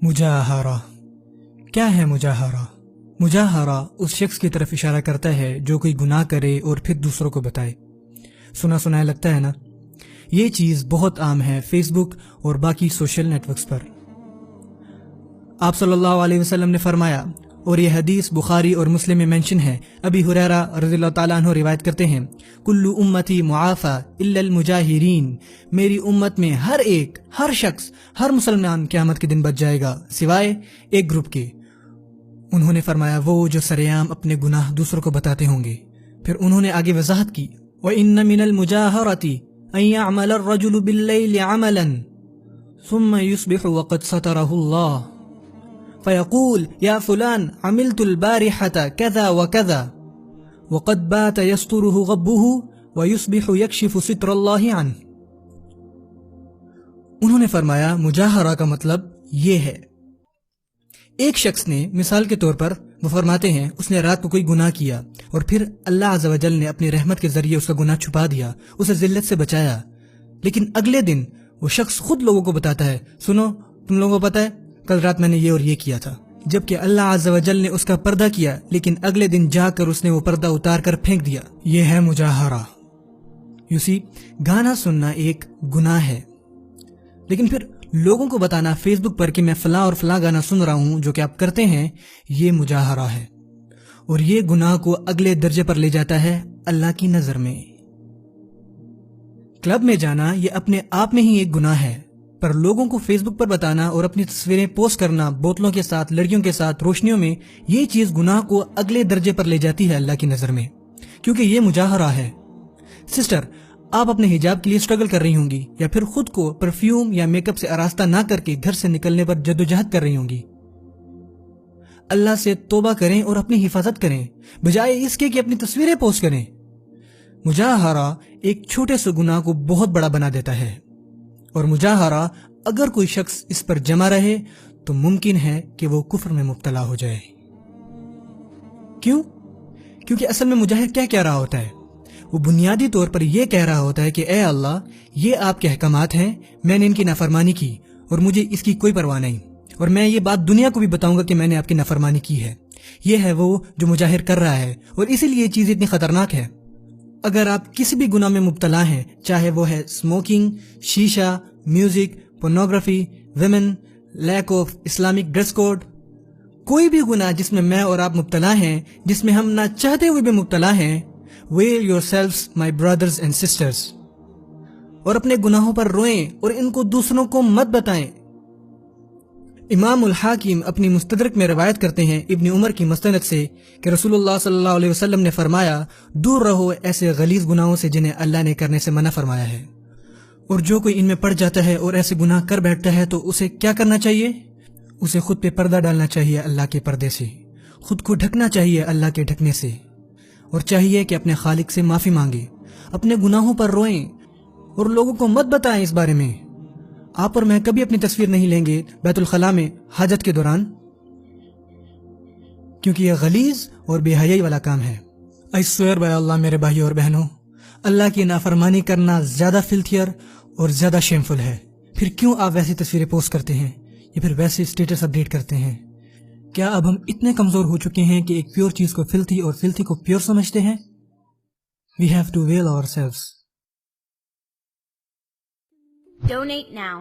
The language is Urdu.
مجاہرہ کیا ہے؟ مجاہرہ اس شخص کی طرف اشارہ کرتا ہے جو کوئی گناہ کرے اور پھر دوسروں کو بتائے۔ سنا لگتا ہے نا؟ یہ چیز بہت عام ہے فیس بک اور باقی سوشل نیٹ ورکس پر۔ آپ صلی اللہ علیہ وسلم نے فرمایا، اور یہ حدیث بخاری اور مسلم میں مینشن ہے، ابی ہریرہ رضی اللہ تعالیٰ عنہ روایت کرتے ہیں، کل امتی معافی الا المجاہرین، میری امت میں ہر شخص، ہر مسلمان قیامت کے دن بچ جائے گا سوائے ایک گروپ کے۔ انہوں نے فرمایا وہ جو سرعام اپنے گناہ دوسروں کو بتاتے ہوں گے۔ پھر انہوں نے آگے وضاحت کی، وَإِنَّ مِنَ الْمُجَاهَرَةِ أَن يَعْمَلَ الرَّجُلُ بِاللَّيْلِ عَمَلًا ثُمَّ يُصْبِحُ وَقَدْ سَتَرَهُ اللَّهُ فيقول يا فلان عملت البارحة كذا وكذا وقد بات يستره غبه ويصبح يكشف ستر الله عنه۔ انہوں نے فرمایا مجاہرہ کا مطلب یہ ہے، ایک شخص نے مثال کے طور پر وہ فرماتے ہیں اس نے رات کو کوئی گناہ کیا اور پھر اللہ عز و جل نے اپنی رحمت کے ذریعے اس کا گناہ چھپا دیا، اسے ذلت سے بچایا، لیکن اگلے دن وہ شخص خود لوگوں کو بتاتا ہے، سنو تم لوگوں کو پتا ہے کل رات میں نے یہ اور یہ کیا تھا، جبکہ اللہ عز و جل نے اس کا پردہ کیا، لیکن اگلے دن جا کر اس نے وہ پردہ اتار کر پھینک دیا۔ یہ ہے مجاہرہ۔ گانا سننا ایک گناہ ہے، لیکن پھر لوگوں کو بتانا فیس بک پر کہ میں فلاں اور فلاں گانا سن رہا ہوں جو کہ آپ کرتے ہیں، یہ مجاہرہ ہے، اور یہ گناہ کو اگلے درجے پر لے جاتا ہے اللہ کی نظر میں۔ کلب میں جانا یہ اپنے آپ میں ہی ایک گناہ ہے، پر لوگوں کو فیس بک پر بتانا اور اپنی تصویریں پوسٹ کرنا بوتلوں کے ساتھ، لڑکیوں کے ساتھ، روشنیوں میں، یہ چیز گناہ کو اگلے درجے پر لے جاتی ہے اللہ کی نظر میں، کیونکہ یہ مجاہرہ ہے۔ سسٹر، آپ اپنے حجاب کے لیے اسٹرگل کر رہی ہوں گی، یا پھر خود کو پرفیوم یا میک اپ سے آراستہ نہ کر کے گھر سے نکلنے پر جدوجہد کر رہی ہوں گی۔ اللہ سے توبہ کریں اور اپنی حفاظت کریں، بجائے اس کے کہ اپنی تصویریں پوسٹ کریں۔ مجاہرہ ایک چھوٹے سے گناہ کو بہت بڑا بنا دیتا ہے، اور مجاہرہ اگر کوئی شخص اس پر جمع رہے تو ممکن ہے کہ وہ کفر میں مبتلا ہو جائے۔ کیونکہ اصل میں مجاہر کیا کہہ رہا ہوتا ہے؟ وہ بنیادی طور پر یہ کہہ رہا ہوتا ہے کہ اے اللہ، یہ آپ کے احکامات ہیں، میں نے ان کی نافرمانی کی اور مجھے اس کی کوئی پرواہ نہیں، اور میں یہ بات دنیا کو بھی بتاؤں گا کہ میں نے آپ کی نافرمانی کی ہے۔ یہ ہے وہ جو مجاہر کر رہا ہے، اور اسی لیے یہ چیز اتنی خطرناک ہے۔ اگر آپ کسی بھی گناہ میں مبتلا ہیں، چاہے وہ ہے اسموکنگ، شیشہ، music, pornography, women, lack of Islamic dress code, کوئی بھی گناہ جس میں میں اور آپ مبتلا ہیں، جس میں ہم نہ چاہتے ہوئے بھی مبتلا ہیں، veil yourselves my brothers and sisters, اور اپنے گناہوں پر روئیں اور ان کو دوسروں کو مت بتائیں۔ امام الحاکم اپنی مستدرک میں روایت کرتے ہیں ابن عمر کی مستند سے کہ رسول اللہ صلی اللہ علیہ وسلم نے فرمایا، دور رہو ایسے غلیظ گناہوں سے جنہیں اللہ نے کرنے سے منع فرمایا ہے، اور جو کوئی ان میں پڑ جاتا ہے اور ایسے گناہ کر بیٹھتا ہے تو اسے کیا کرنا چاہیے؟ اسے خود پہ پردہ ڈالنا چاہیے اللہ کے پردے سے، خود کو ڈھکنا چاہیے اللہ کے ڈھکنے سے، اور چاہیے کہ اپنے خالق سے معافی مانگے، اپنے گناہوں پر روئیں اور لوگوں کو مت بتائیں اس بارے میں۔ آپ اور میں کبھی اپنی تصویر نہیں لیں گے بیت الخلاء میں حاجت کے دوران، کیونکہ یہ غلیظ اور بے حیائی والا کام ہے۔ I swear by اللہ میرے بھائیوں اور بہنوں، اللہ کی نافرمانی کرنا زیادہ فلتھیئر اور زیادہ شیمفل ہے۔ پھر کیوں آپ ویسی تصویریں پوسٹ کرتے ہیں یا پھر ویسے اسٹیٹس اپڈیٹ کرتے ہیں؟ کیا اب ہم اتنے کمزور ہو چکے ہیں کہ ایک پیور چیز کو فلتھی اور فلتھی کو پیور سمجھتے ہیں؟ We have to veil ourselves. Donate now.